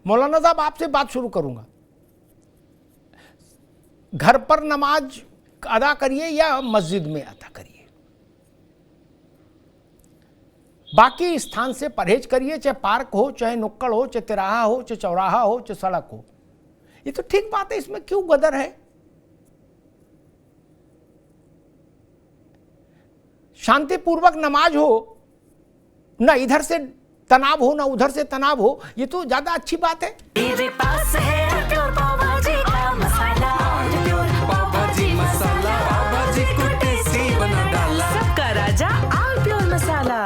मौलाना साहब, आपसे बात शुरू करूंगा। घर पर नमाज अदा करिए या मस्जिद में अदा करिए, बाकी स्थान से परहेज करिए, चाहे पार्क हो, चाहे नुक्कड़ हो, चाहे तिराहा हो, चाहे चौराहा हो, चाहे सड़क हो। ये तो ठीक बात है, इसमें क्यों गदर है? शांतिपूर्वक नमाज हो, ना इधर से तनाव हो ना उधर से तनाव हो, ये तो ज्यादा अच्छी बात है। मेरे पास है प्योर पाव भाजी का मसाला, प्योर पाव भाजी मसाला, पाव भाजी को टेस्टी बना डाला, सबका राजा आल प्योर मसाला।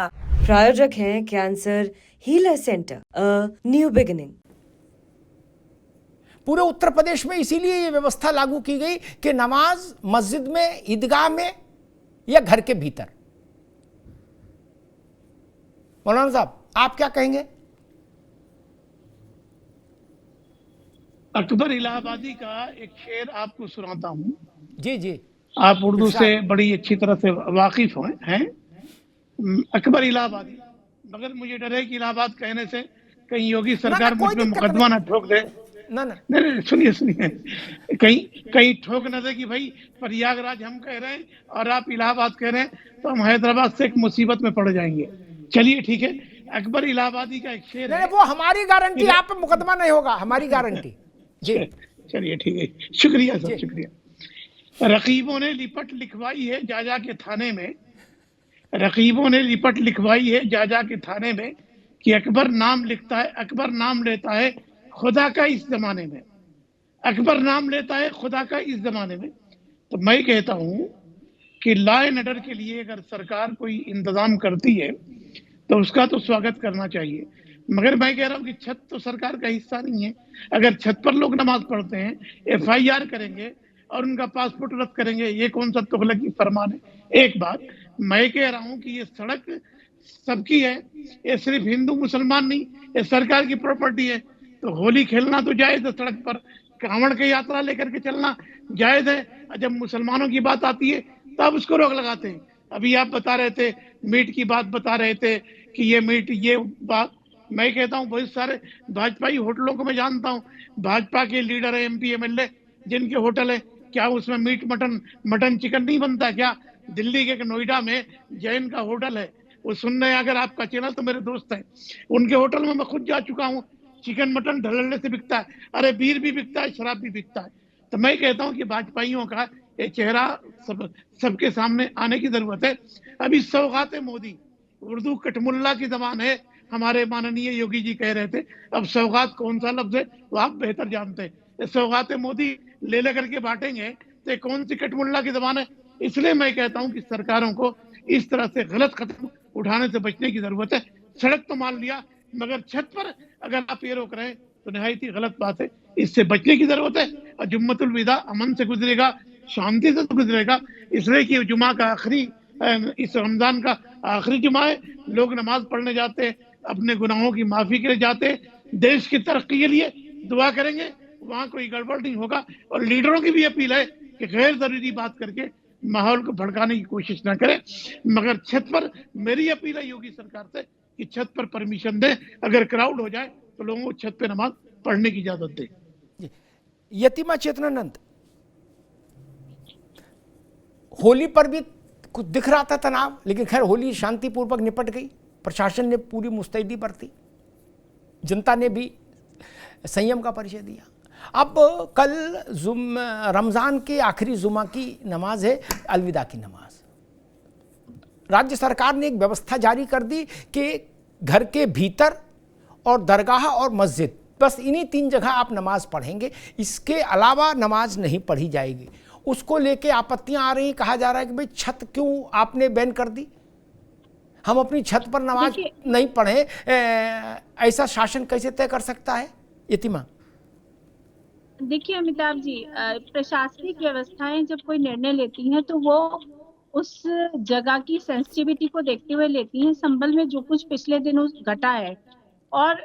प्रायोजक हैं cancer healer centre, a new beginning. पूरे उत्तर प्रदेश में इसीलिए ये व्यवस्था लागू की गई कि नमाज मस्जिद में, ईदगाह में या घर के भीतर। मौलाना साहब, आप क्या कहेंगे? अकबर इलाहाबादी का एक शेर आपको सुनाता हूँ। जी जी, आप उर्दू से बड़ी अच्छी तरह से वाकिफ हैं। अकबर इलाहाबादी, मगर मुझे डर है कि इलाहाबाद कहने से कहीं योगी सरकार मुझ में मुकदमा ना ठोक दे। ना ना नहीं, सुनिए, कहीं ठोक ना दे कि भाई प्रयागराज हम कह रहे हैं और आप इलाहाबाद कह रहे हैं, तो हम हैदराबाद से एक मुसीबत में पड़ जाएंगे। चलिए ठीक है, अकबर इलाहाबादी का एक शेर है। वो हमारी गारंटी, आप पे मुकदमा नहीं होगा, हमारी गारंटी। जी चलिए ठीक है, शुक्रिया सर, शुक्रिया। रकीबों ने लिपट लिखवाई है जा जा के थाने में, रकीबों ने लिपट लिखवाई है जा जा के थाने में, कि अकबर नाम लिखता है, अकबर नाम लेता है खुदा का इस जमाने में, अकबर नाम लेता है खुदा का इस जमाने में। तो मैं कहता हूँ कि लॉ एंड ऑर्डर के लिए अगर सरकार कोई इंतजाम करती है तो उसका तो स्वागत करना चाहिए, मगर मैं कह रहा हूँ कि छत तो सरकार का हिस्सा नहीं है। अगर छत पर लोग नमाज पढ़ते हैं, FIR करेंगे और उनका पासपोर्ट रद्द करेंगे, ये कौन सा तुगलक की फरमान है? एक बात मैं कह रहा हूँ कि ये सड़क सबकी है, ये सिर्फ हिंदू मुसलमान नहीं, ये सरकार की प्रॉपर्टी है। तो होली खेलना तो जायज है, सड़क पर कांवड़ की यात्रा लेकर के चलना जायज है। जब मुसलमानों की बात आती है तब उसको रोक लगाते हैं। अभी आप बता रहे थे, मीट की बात बता रहे थे कि ये मीट, ये बात मैं कहता हूँ बहुत सारे भाजपाई होटलों को मैं जानता हूँ, भाजपा के लीडर है, MP MLA जिनके होटल है, क्या उसमें मीट मटन चिकन नहीं बनता क्या? दिल्ली के नोएडा में जैन का होटल है, वो सुनने अगर आपका चैनल, तो मेरे दोस्त हैं, उनके होटल में मैं खुद जा चुका हूँ। चिकन मटन ढलने से बिकता है, अरे बीर भी बिकता है, शराब भी बिकता है। तो मैं कहता हूँ कि भाजपाइयों का ये चेहरा सबके सामने आने की जरूरत है। अभी सौगात मोदी, उर्दू कटमुल्ला की जबान है, हमारे माननीय योगी जी कह रहे थे। अब सौगात कौन सा लफ्ज है वो आप बेहतर जानते हैं। सौगात मोदी ले लेकर के बांटेंगे तो कौन सी कटमुल्ला की जबान है? इसलिए मैं कहता हूं कि सरकारों को इस तरह से गलत कदम उठाने से बचने की जरूरत है। सड़क तो मान लिया, मगर छत पर अगर आप ये रोक रहे हैं तो निहायत ही गलत बात है, इससे बचने की जरूरत है। और जुम्मतुल विदा अमन से गुजरेगा, शांति से गुजरेगा, इसलिए कि जुमा का आखिरी, इस रमजान का आखिरी जुमा है। लोग नमाज पढ़ने जाते हैं, अपने गुनाहों की माफी के लिए जाते हैं, देश की तरक्की के लिए दुआ करेंगे, वहां कोई गड़बड़ नहीं होगा। और लीडरों की भी अपील है कि गैर जरूरी बात करके माहौल को भड़काने की कोशिश ना करें। मगर छत पर मेरी अपील है योगी सरकार से कि छत पर परमिशन दे, अगर क्राउड हो जाए तो लोगों को छत पे नमाज पढ़ने की इजाजत दे। यतिमा चेतनानंद, होली पर भी कुछ दिख रहा था तनाव, लेकिन खैर होली शांतिपूर्वक निपट गई, प्रशासन ने पूरी मुस्तैदी बरती, जनता ने भी संयम का परिचय दिया। अब कल रमज़ान के आखिरी जुमा की नमाज है, अलविदा की नमाज। राज्य सरकार ने एक व्यवस्था जारी कर दी कि घर के भीतर और दरगाह और मस्जिद, बस इन्हीं 3 जगह आप नमाज पढ़ेंगे, इसके अलावा नमाज नहीं पढ़ी जाएगी। उसको लेके आपत्तियां आ रही, कहा जा रहा है कि भाई छत क्यों आपने बैन कर दी, हम अपनी छत पर नमाज नहीं पढ़े, ऐसा शासन कैसे तय कर सकता है? यतिमा, देखिए अमिताभ जी, प्रशासनिक व्यवस्थाएं जब कोई निर्णय लेती हैं तो वो उस जगह की सेंसिटिविटी को देखते हुए लेती हैं। संभल में जो कुछ पिछले दिनों घटा है और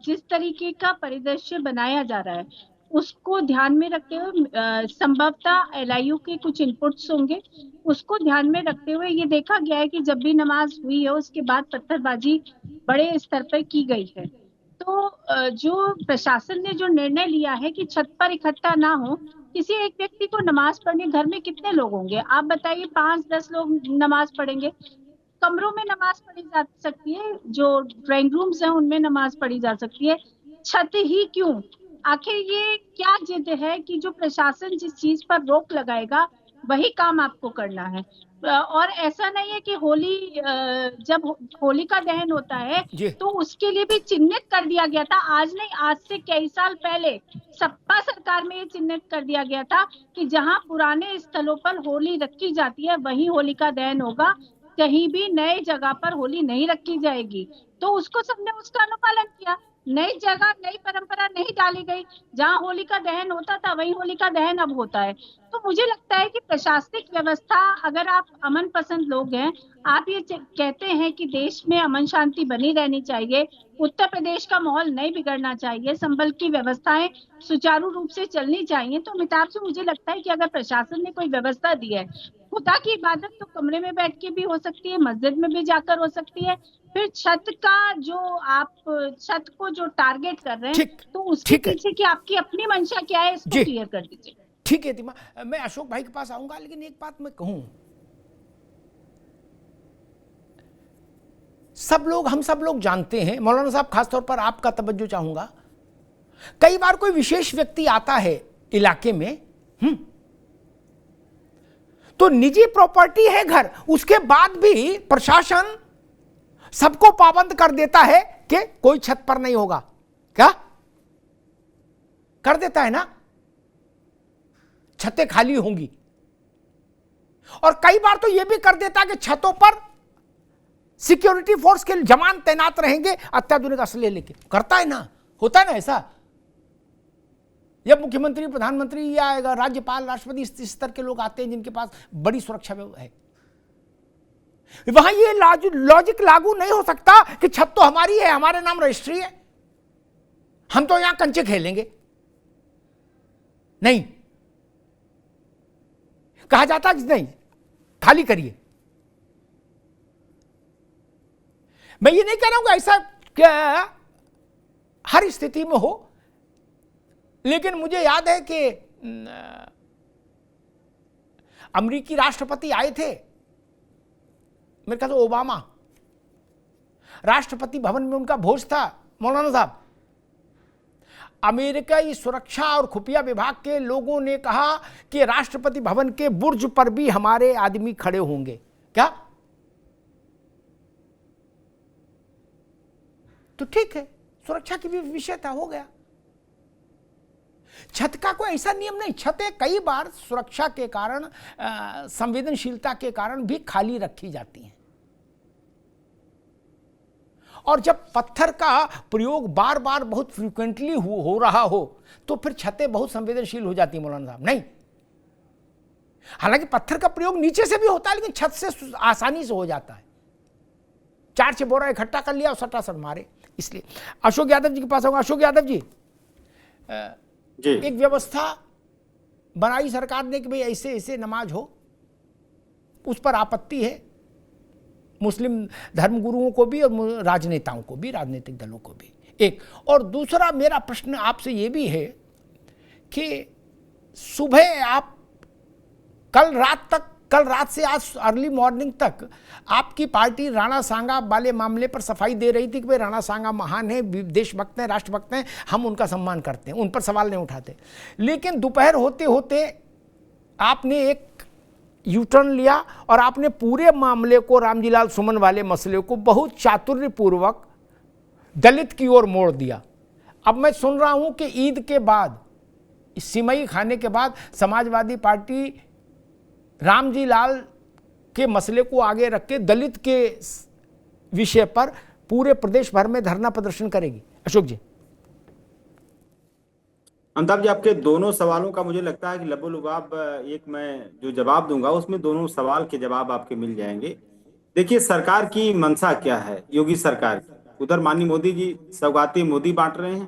जिस तरीके का परिदृश्य बनाया जा रहा है उसको ध्यान में रखते हुए, संभवतः LIU के कुछ इनपुट्स होंगे, उसको ध्यान में रखते हुए ये देखा गया है कि जब भी नमाज हुई है उसके बाद पत्थरबाजी बड़े स्तर पर की गई है। तो जो प्रशासन ने जो निर्णय लिया है कि छत पर इकट्ठा ना हो, किसी एक व्यक्ति को नमाज पढ़ने, घर में कितने लोग होंगे आप बताइए, 5-10 लोग नमाज पढ़ेंगे। कमरों में नमाज पढ़ी जा सकती है, जो ड्राइंग रूम्स हैं उनमें नमाज पढ़ी जा सकती है, छत ही क्यों? आखिर ये क्या जिद है कि जो प्रशासन जिस चीज पर रोक लगाएगा वही काम आपको करना है? और ऐसा नहीं है कि होली, जब होलिका दहन होता है जी। तो उसके लिए भी चिन्हित कर दिया गया था, आज नहीं आज से कई साल पहले सपा सरकार में ये चिन्हित कर दिया गया था कि जहां पुराने स्थलों पर होली रखी जाती है वहीं होलिका दहन होगा, कहीं भी नए जगह पर होली नहीं रखी जाएगी। तो उसको सबने उसका अनुपालन किया, नई जगह नई परंपरा नहीं डाली गई, जहां होली का दहन होता था वहीं होली का दहन अब होता है। तो मुझे लगता है कि प्रशासनिक व्यवस्था, अगर आप अमन पसंद लोग हैं, आप ये कहते हैं कि देश में अमन शांति बनी रहनी चाहिए, उत्तर प्रदेश का माहौल नहीं बिगड़ना चाहिए, संभल की व्यवस्थाएं सुचारू रूप से चलनी चाहिए, तो अमिताभ जी मुझे लगता है कि अगर प्रशासन ने कोई व्यवस्था दी है, खुदा की इबादत तो कमरे में बैठ के भी हो सकती है, मस्जिद में भी जाकर हो सकती है, फिर छत का जो आप छत को जो टारगेट कर रहे हैं, ठीक, तो उसके ठीक है। पीछे की आपकी अपनी मंशा क्या है, इसको जी। क्लियर कर दीजिए। ठीक है तिमा, मैं अशोक भाई के पास आऊंगा, लेकिन एक बात मैं कहूं, हम सब लोग जानते हैं, मौलाना साहब खासतौर पर आपका तवज्जो चाहूंगा, कई बार कोई विशेष व्यक्ति आता है इलाके में, तो निजी प्रॉपर्टी है घर, उसके बाद भी प्रशासन सबको पाबंद कर देता है कि कोई छत पर नहीं होगा, क्या कर देता है ना, छतें खाली होंगी, और कई बार तो यह भी कर देता है कि छतों पर सिक्योरिटी फोर्स के जवान तैनात रहेंगे अत्याधुनिक असले लेके, करता है ना, होता है ना ऐसा। जब मुख्यमंत्री, प्रधानमंत्री या राज्यपाल, राष्ट्रपति इस स्तर के लोग आते हैं जिनके पास बड़ी सुरक्षा है, वहां ये लॉजिक लागू नहीं हो सकता कि छत तो हमारी है, हमारे नाम रजिस्ट्री है, हम तो यहां कंचे खेलेंगे, नहीं कहा जाता कि नहीं खाली करिए। मैं ये नहीं कह रहा हूं कि ऐसा क्या हर स्थिति में हो, लेकिन मुझे याद है कि अमेरिकी राष्ट्रपति आए थे, मेरे ख्याल से ओबामा, राष्ट्रपति भवन में उनका भोज था। मौलाना साहब, अमेरिकी सुरक्षा और खुफिया विभाग के लोगों ने कहा कि राष्ट्रपति भवन के बुर्ज पर भी हमारे आदमी खड़े होंगे, क्या? तो ठीक है, सुरक्षा की भी विषय था, हो गया। छत का कोई ऐसा नियम नहीं, छतें कई बार सुरक्षा के कारण, संवेदनशीलता के कारण भी खाली रखी जाती हैं, और जब पत्थर का प्रयोग बार बार बहुत फ्रीक्वेंटली हो रहा हो तो फिर छतें बहुत संवेदनशील हो जाती हैं मौलाना साहब। नहीं, हालांकि पत्थर का प्रयोग नीचे से भी होता है, लेकिन छत से आसानी से हो जाता है, 4 बोरा इकट्ठा कर लिया और सटासट मारे। इसलिए अशोक यादव जी के पास आऊंगा। अशोक यादव जी, एक व्यवस्था बनाई सरकार ने कि भाई ऐसे ऐसे नमाज हो, उस पर आपत्ति है मुस्लिम धर्मगुरुओं को भी और राजनेताओं को भी, राजनीतिक दलों को भी, एक। और दूसरा मेरा प्रश्न आपसे ये भी है कि सुबह आप कल रात से आज अर्ली मॉर्निंग तक आपकी पार्टी राणा सांगा वाले मामले पर सफाई दे रही थी कि भाई राणा सांगा महान है, देशभक्त हैं, राष्ट्रभक्त हैं, हम उनका सम्मान करते हैं, उन पर सवाल नहीं उठाते। लेकिन दोपहर होते होते आपने एक यूटर्न लिया और आपने पूरे मामले को, रामजीलाल सुमन वाले मसले को बहुत चातुर्यपूर्वक दलित की ओर मोड़ दिया। अब मैं सुन रहा हूं कि ईद के बाद, सिमई खाने के बाद समाजवादी पार्टी रामजीलाल के मसले को आगे रख के दलित के विषय पर पूरे प्रदेश भर में धरना प्रदर्शन करेगी। अशोक जी। अमिताभ जी, आपके दोनों सवालों का मुझे लगता है कि लबोलुबाब एक मैं जो जवाब दूंगा उसमें दोनों सवाल के जवाब आपके मिल जाएंगे। देखिए, सरकार की मंशा क्या है, योगी सरकार की। उधर माननीय मोदी जी सौगाती मोदी बांट रहे हैं,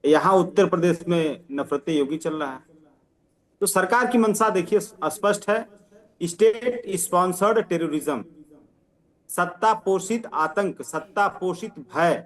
यहाँ उत्तर प्रदेश में नफरत योगी चल रहा है। तो सरकार की मंशा देखिए स्पष्ट है, स्टेट स्पॉन्सर्ड टेररिज्म, सत्ता पोषित आतंक, सत्ता पोषित भय।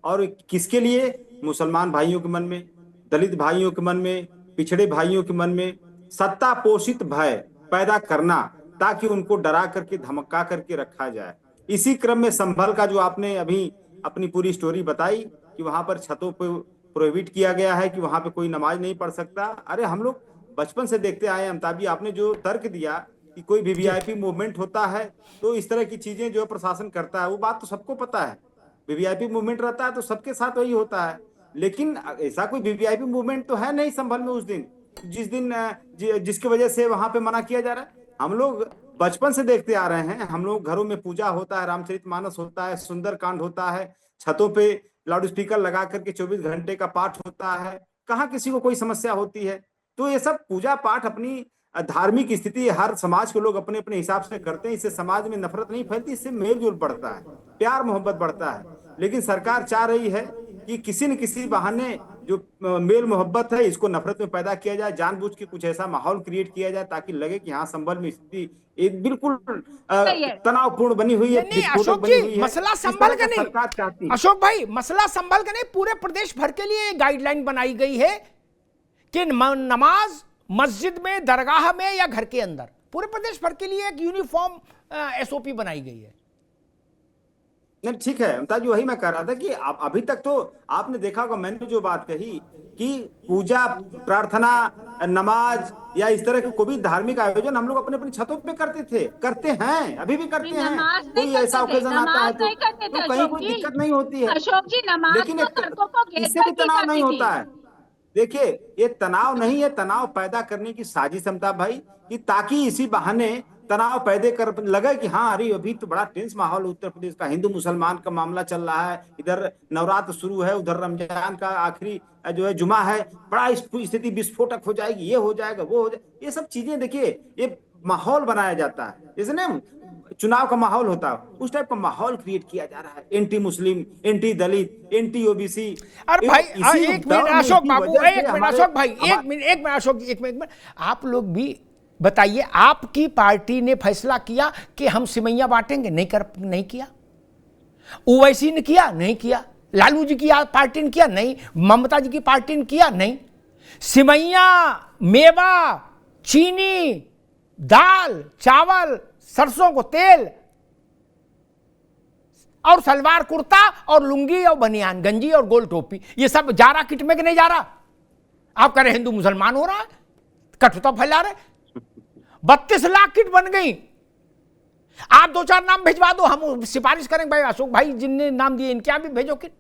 और किसके लिए? मुसलमान भाइयों के मन में, दलित भाइयों के मन में, पिछड़े भाइयों के मन में सत्ता पोषित भय पैदा करना, ताकि उनको डरा करके धमका करके रखा जाए। इसी क्रम में संभल का जो आपने अभी अपनी पूरी स्टोरी बताई कि वहां पर छतों पे प्रोहिबिट किया गया है कि वहां पे कोई नमाज नहीं पढ़ सकता। अरे हम लोग बचपन से देखते आए हैं। अमिताभ जी, आपने जो तर्क दिया कि कोई वीवीआईपी मूवमेंट होता है तो इस तरह की चीजें जो प्रशासन करता है, वो बात तो सबको पता है। वीवीआईपी मूवमेंट रहता है तो सबके साथ वही होता है, लेकिन ऐसा कोई वीवीआईपी मूवमेंट तो है नहीं संभल में उस दिन, जिस दिन जिसकी वजह से वहां पे मना किया जा रहा है। हम लोग बचपन से देखते आ रहे हैं, हम लोग घरों में पूजा होता है, रामचरितमानस होता है, सुंदरकांड होता है, छतों पे लाउड स्पीकर लगा करके 24 घंटे का पाठ होता है, कहाँ किसी को कोई समस्या होती है। तो ये सब पूजा पाठ अपनी धार्मिक स्थिति हर समाज के लोग अपने अपने हिसाब से करते हैं। इससे समाज में नफरत नहीं फैलती, इससे मेल जोल बढ़ता है, प्यार मोहब्बत बढ़ता है। लेकिन सरकार चाह रही है कि किसी न किसी बहाने जो मेल मोहब्बत है इसको नफरत में पैदा किया जाए, जानबूझ के कुछ ऐसा माहौल क्रिएट किया जाए ताकि लगे कि हाँ संभल में स्थिति एक बिल्कुल तनावपूर्ण बनी हुई है। नहीं अशोक जी, मसला संभल का नहीं, अशोक भाई मसला संभल का नहीं, पूरे प्रदेश भर के लिए गाइडलाइन बनाई गई है कि नमाज मस्जिद में, दरगाह में या घर के अंदर, पूरे प्रदेश भर के लिए एक यूनिफॉर्म एसओपी बनाई गई है। नहीं ठीक है अमिताभ जी, वही मैं कह रहा था कि अभी तक तो आपने देखा होगा, मैंने जो बात कही कि पूजा प्रार्थना नमाज या इस तरह के कोई भी धार्मिक आयोजन हम लोग अपने अपनी छतों पे करते थे, करते हैं, अभी भी करते हैं। कोई ऐसा ओकेजन आता है तो कहीं कोई दिक्कत नहीं होती है, लेकिन इससे भी तनाव नहीं होता है। देखिए ये तनाव नहीं है, तनाव पैदा करने की साजिश अमिताभ भाई, कि ताकि इसी बहाने तनाव पैदा कर लगे कि हाँ अरे अभी तो बड़ा टेंस माहौल उत्तर प्रदेश का, हिंदू मुसलमान का मामला चल रहा है, इधर नवरात्र शुरू है, उधर रमजान का आखिरी जो है जुमा है, बड़ा स्थिति विस्फोटक हो जाएगी, ये हो जाएगा वो हो जाएगा। ये सब चीजें देखिए ये माहौल बनाया जाता है, जैसे ना चुनाव का माहौल होता है उस टाइप का माहौल क्रिएट किया जा रहा है, एंटी मुस्लिम, एंटी दलित, एंटी ओबीसी। अरे भाई एक मिनट अशोक बाबू, एक मिनट अशोक भाई, एक मिनट अशोक, एक मिनट आप लोग भी बताइए, आपकी पार्टी ने फैसला किया कि हम सिमैया बांटेंगे, नहीं किया। ओवैसी ने किया, नहीं किया। लालू जी की पार्टी ने किया, नहीं। ममता जी की पार्टी ने किया, नहीं। सिमैया, मेवा, चीनी, दाल, चावल, सरसों को तेल और सलवार कुर्ता और लुंगी और बनियान गंजी और गोल टोपी, ये सब जा रहा किट में कि नहीं जा रहा? आप कह रहे हिंदू मुसलमान हो रहा है, कटुता फैला रहे। 32 लाख किट बन गई। आप 2-4 नाम भिजवा दो, हम सिफारिश करेंगे भाई अशोक भाई जिनने नाम दिए इनके यहां भी भेजो किट।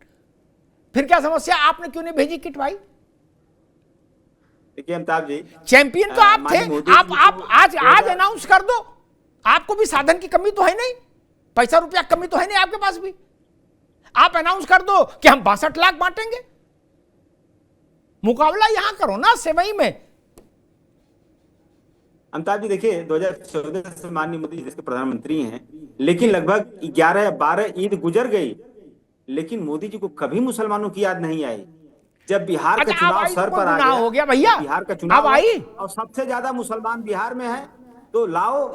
फिर क्या समस्या, आपने क्यों नहीं भेजी किट भाई? देखिए अमिताभ जी, चैंपियन तो आप थे, आप आज अनाउंस कर दो। आपको भी साधन की कमी तो है नहीं, पैसा रुपया कमी तो है नहीं आपके पास भी। आप अनाउंस कर दो कि हम 62 लाख बांटेंगे। मुकाबला यहां करो ना सेवई में। अमिताभ जी देखिए 2014 से माननीय मोदी जी देश के प्रधानमंत्री हैं, लेकिन लगभग 11-12 ईद गुजर गई, लेकिन मोदी जी को कभी मुसलमानों की याद नहीं आई। जब बिहार का चुनाव सर पर आ गया, हो गया भैया, बिहार का चुनाव आई और सबसे ज्यादा मुसलमान बिहार में है, तो लाओ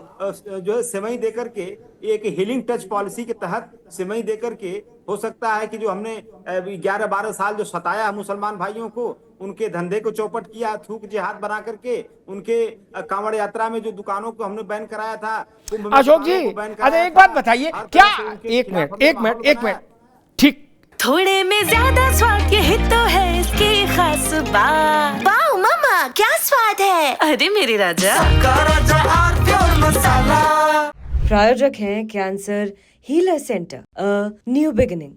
जो है सेवई देकर के, एक हीलिंग टच पॉलिसी के तहत सेवई देकर के, हो सकता है कि जो हमने 11-12 साल जो सताया मुसलमान भाइयों को, उनके धंधे को चौपट किया, थूक जिहाद बना करके, उनके कांवड़ यात्रा में जो दुकानों को हमने बैन कराया था, अशोक जी अरे एक बात बताइए, क्या एक मिनट ठीक, थोड़े में ज्यादा स्वाद यही तो है इसकी खास बात। वाओ मामा क्या स्वाद है, अरे मेरे राजा। प्रायोजक हैं cancer healer centre, a new beginning.